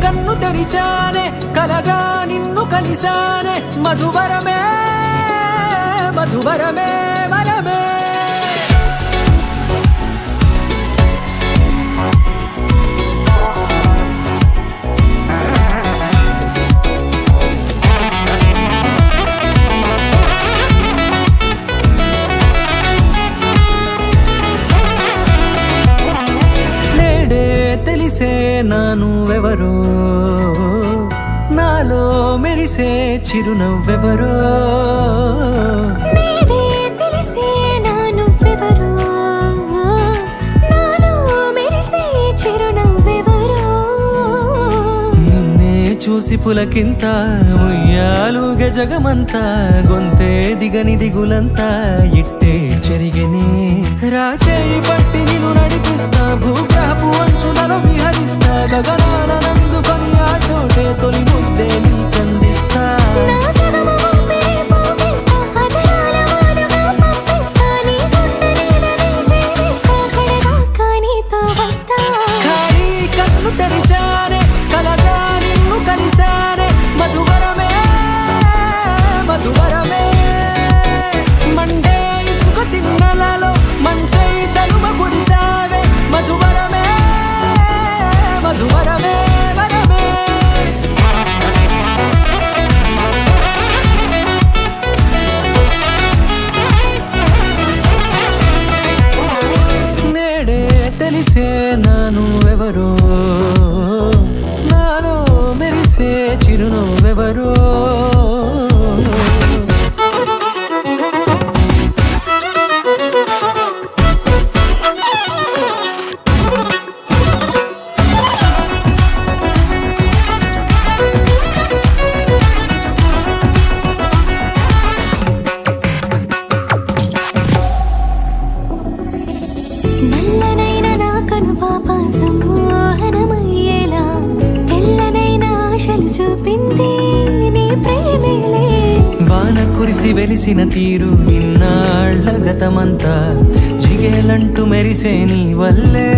కన్ను తెరిచానే కలగా నిన్ను కలిసానే మధువరమే మధువరమే వరమే తెలిసే నానువెవరో నాలో మెరిసే చిరునవ్వెవరో నేడే తెలిసే నానువెవరో నాలో మెరిసే చిరునవ్వెవరో నిన్నే చూసి పులకింత ఉయ్యాలుగే జగమంతా గొంతే దిగని దిగులంతా ఇట్టే చెరిగెనే రాచేయి పట్టి నిన్ను నడిపిస్తా భూగ్రహపు అంచులలో విహరిస్తా గగనాల నందుకొని ఆ చోటే తొలి ముద్దే నీకందిస్తా నా సగము ఊపిరి పోగిస్తా అదరాల వానగా పంపిస్తా నీ గుండె నీడనే చేరిస్తా కడదాకా నీతో వస్తా ఖాళీ కన్ను తెరిచానే కలగా నిన్ను కలిసానే మధువరమే మధువరమే మండే ఇసుక తిన్నలలో మంచై చలుమ కురిసావే మధువరమే మధువరమే వరమే నేడే తెలిసే నానువెవరో నాలో మెరిసే చిరునవ్వెవరో నల్లనైన నా కనుపాప సమ్మోహనమయ్యేలా తెల్లనైన ఆశలు చూపింది నీ ప్రేమేలే వాన కురిసి వెలిసిన తీరు ఇన్నాళ్ల గతమంతా జిగేలంటూ మెరిసే నీ వల్లే